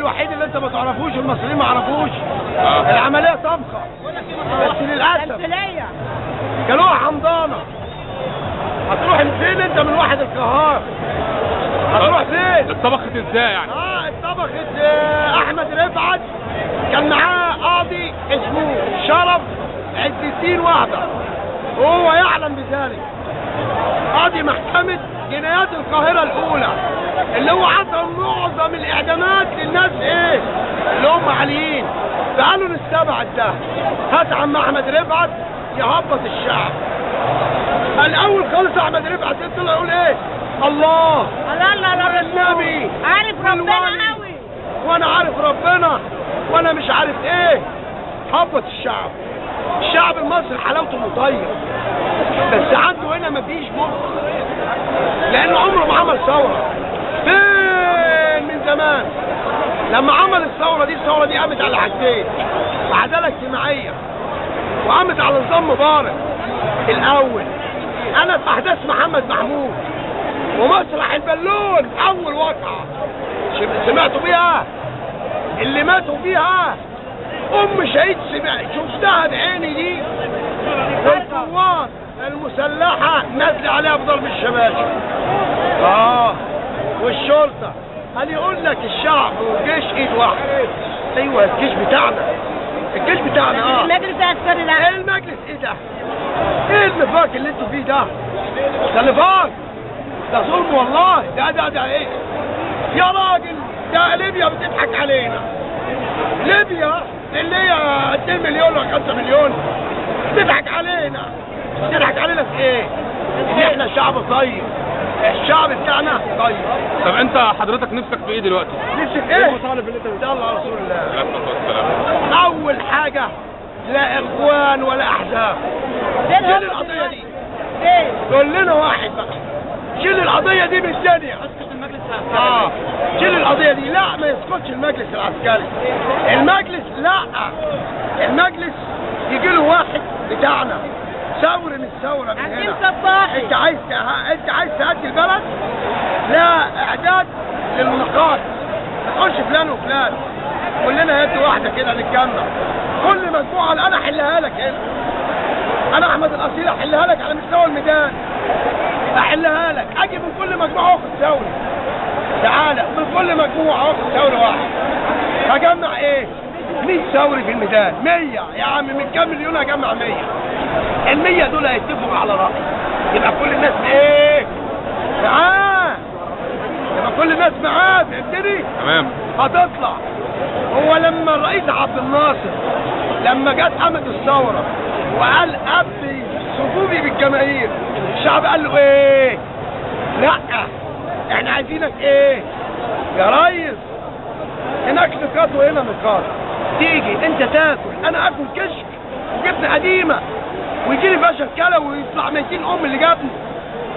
الوحيد اللي انت ما تعرفوش المصريين ما يعرفوش العمليه طبخه، بس للاسف كلوها حمضانه. هتروح فين انت من واحد القهار؟ هتروح فين؟ اتطبخت ازاي يعني؟ اتطبخت احمد رفعت كان معاه قاضي اسمه شرف عز الدين وهبه، وهو يعلم بذلك. قاضي محكمه جنايات القاهره الاولى اللي هو عطى معظم الاعدامات للناس ايه؟ اللي هم عاليين. فقالوا نستبعد ده، هات عم احمد رفعت يهبط الشعب. الاول خالص احمد رفعت طلع يقول ايه؟ الله لا النبي عارف ربنا قوي، وانا عارف ربنا وانا مش عارف ايه. هبط الشعب. الشعب المصري حلاوته مطير، بس عنده هنا مفيش مخ، لانه عمره ما عمل ثوره. فين من زمان لما عمل الثوره دي قامت على حاجتين: عداله اجتماعيه، وقامت على نظام مبارك الاول. انا في احداث محمد محمود ومسرح البالون اول واقعه سمعتوا بيها، اللي ماتوا فيها شهيد شفتها بعيني دي، والقوات المسلحه نازله عليها بضرب الشباشب. والشرطه قال يقول لك الشعب والجيش ايد واحده. ايوه الجيش بتاعنا، الجيش بتاعنا. المجلس العسكري ده ايه المجلس ايه ده؟ ايه النفاق اللي انتوا فيه ده؟ ده نفاق، ده ظلم والله. ده ايه يا راجل؟ ده ليبيا بتضحك علينا. ليبيا اللي هي 2 مليون ولا 5 مليون بتضحك علينا. بتضحك علينا في ايه؟ ان احنا شعب طيب، الشعب بتاعنا طيب. طب انت حضرتك نفسك في ايه دلوقتي؟ نفسك ايه؟ المطالب اللي انت بتقولها على رسول الله. اول حاجه لا اخوان ولا احزاب. شيل القضيه دي. قول لنا واحد بقى شيل القضيه دي من الثانيه. اسقط المجلس العسكري. شيل القضيه دي. لا ما يسقطش المجلس العسكري. المجلس لا، المجلس يجي له واحد بتاعنا ثوره من الثوره من هنا. انت عايز تهدي البلد؟ لا، اعداد للمناقشات. ما تقولش فلان وفلان، كلنا يد واحده كده نتجمع. كل مجموعه انا احلها لك هنا. انا احمد الاصيل احلها لك على مستوى الميدان، احلها لك. اجي من كل مجموعه واخد ثوري. تعالى من كل مجموعه واخد ثوري واحد. هجمع ايه؟ 100 ثوري في الميدان. 100 يا عم، من كام مليون هجمع 100. ال100 دول هيتفقوا على رأي، يبقى كل الناس ايه؟ معاه. يبقى كل الناس معاه، فهمتني؟ تمام. هتطلع. هو لما الرئيس عبد الناصر لما جت قامت الثوره وقال ابدي صفوفي بالجماهير، الشعب قال له ايه؟ لا احنا عايزينك ايه؟ يا ريس هناك نقاط وهنا نقاط. تيجي انت تاكل، انا اكل كشك وجبنه قديمه ويجي لي فشل كلى ويطلع 200 اللي جابني.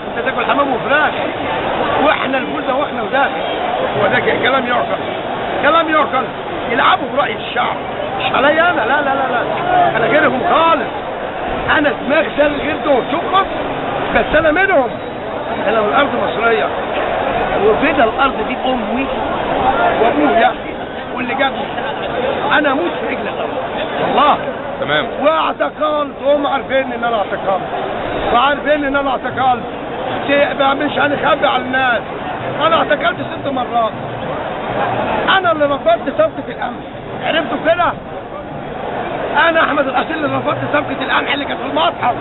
انت تاكل حمام وفراخ واحنا الفول ده واحنا وده. هو ده كلام يعقل؟ كلام يعقل؟ يلعبوا برأي الشعب مش عليا انا. لا لا لا لا، انا غيرهم خالص. انا دماغ زي غير دول. شوف مصر بس انا منهم. انا من الارض مصريه، وفدا الارض دي امي وابويا واللي جابني. انا اموت في رجل الارض والله. تمام. واعتقلت وهم عارفين ان انا اعتقلت، وعارفين ان انا اعتقلت. مش هنخبي على الناس. انا اعتقلت 6 مرات. انا اللي رفضت صفقه الامن. عرفتوا كده؟ انا احمد الاصيل اللي رفضت صفقه القمح اللي كانت في المتحف.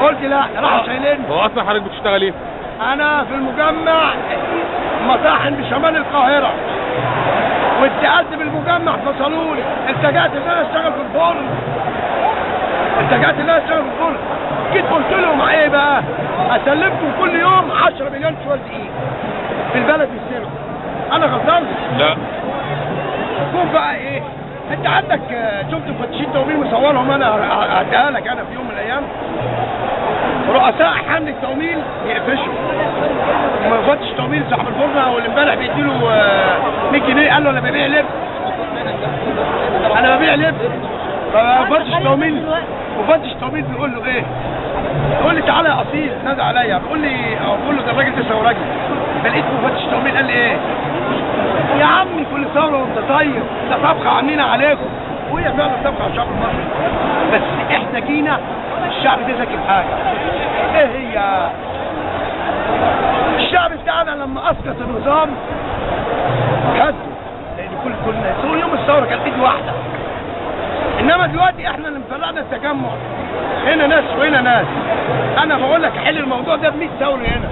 قلت لا، راحوا شايليني. هو اصلا حضرتك بتشتغل ايه؟ انا في المجمع مطاحن بشمال القاهره، واتقلت بالمجمع فصلوني. اتجهت ان انا اشتغل في الفرن. جيت قلت لهم ايه بقى؟ اسلمكم كل يوم 10 مليون شويه دقيق في البلد يستلموا. انا غلطان؟ لا. شوف بقى ايه؟ انت عندك شفت فتشين تومين مصورهم؟ انا هديها لك انا في يوم من الايام. رؤساء حمل التومين يقفشوا. فتش تومين صاحب الفرن واللي امبارح بيديله 100 جنيه قال له انا ببيع لبس. انا ببيع لبس. ففتش تومين بيقول له ايه؟ بيقول لي تعالى يا اصيل، نادى عليا. بقول له ده الراجل ده سوراجي. فلقيت مفتش تومين قال لي ايه؟ يا عمي كل سنه وانت طيب، ده طبخه عاملين عليكم، وهي فعلا طبخه على الشعب المصري، بس احنا جينا الشعب ده ذكي في حاجه. ايه هي؟ الشعب بتاعنا لما اسقط النظام خده، لان كل الناس يوم الثوره كانت ايد واحده، انما دلوقتي احنا اللي مفرقنا التجمع، هنا ناس وهنا ناس. انا بقول لك حل الموضوع ده ب 100 ثوره هنا،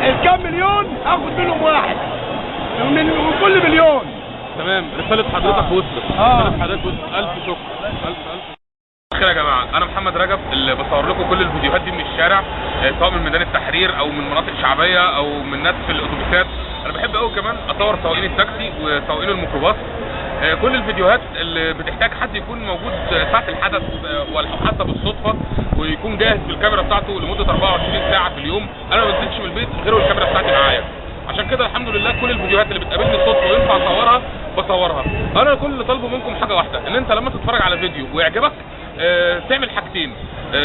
الكام مليون هاخد منهم واحد من كل مليون. تمام، رسالة حضرتك وصلت. رسالة حضرتك وصلت. ألف شكر. ألف خير يا جماعة. أنا محمد رجب اللي بصور لكم كل الفيديوهات دي من الشارع، سواء من ميدان التحرير أو من مناطق شعبية أو من ناس في الأتوبيسات. أنا بحب أوي كمان أصور سواقين التاكسي وسواقين الميكروباص. كل الفيديوهات اللي بتحتاج حد يكون موجود ساعة الحدث أو حتى بالصدفة، ويكون جاهز بالكاميرا بتاعته لمدة 24 ساعة في اليوم. أنا ما بنزلش من البيت غير والكاميرا بتاعتي معايا. عشان كده الحمد لله كل الفيديوهات اللي بتقابلني الصدفه وينفع اصورها بصورها. انا كل اللي طالبه منكم حاجه واحده، ان انت لما تتفرج على فيديو ويعجبك تعمل حاجتين،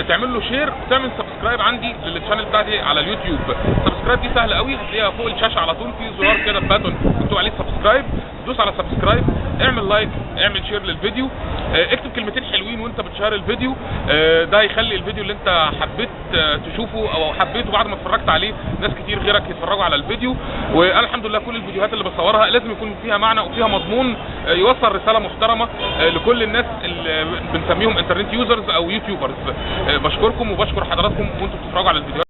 تعمل له شير وتعمل سبسكرايب عندي للشانل بتاعتي على اليوتيوب. السبسكرايب دي سهله قوي، هتلاقيها فوق الشاشه على طول في زرار كده باتون مكتوب عليه سبسكرايب، دوس على سبسكرايب، اعمل لايك، اعمل شير للفيديو، اكتب كلمتين حلوين وانت بتشير الفيديو، ده هيخلي الفيديو اللي انت حبيت تشوفه او حبيته بعد ما اتفرجت عليه ناس كتير غيرك يتفرجوا على الفيديو. وانا الحمد لله كل الفيديوهات اللي بصورها لازم يكون فيها معنى وفيها مضمون يوصل رساله محترمه لكل الناس اللي بنسميهم انترنت يوزرز او يوتيوبرز. بشكركم وبشكر حضراتكم وانتم بتتفرجوا على الفيديوهات.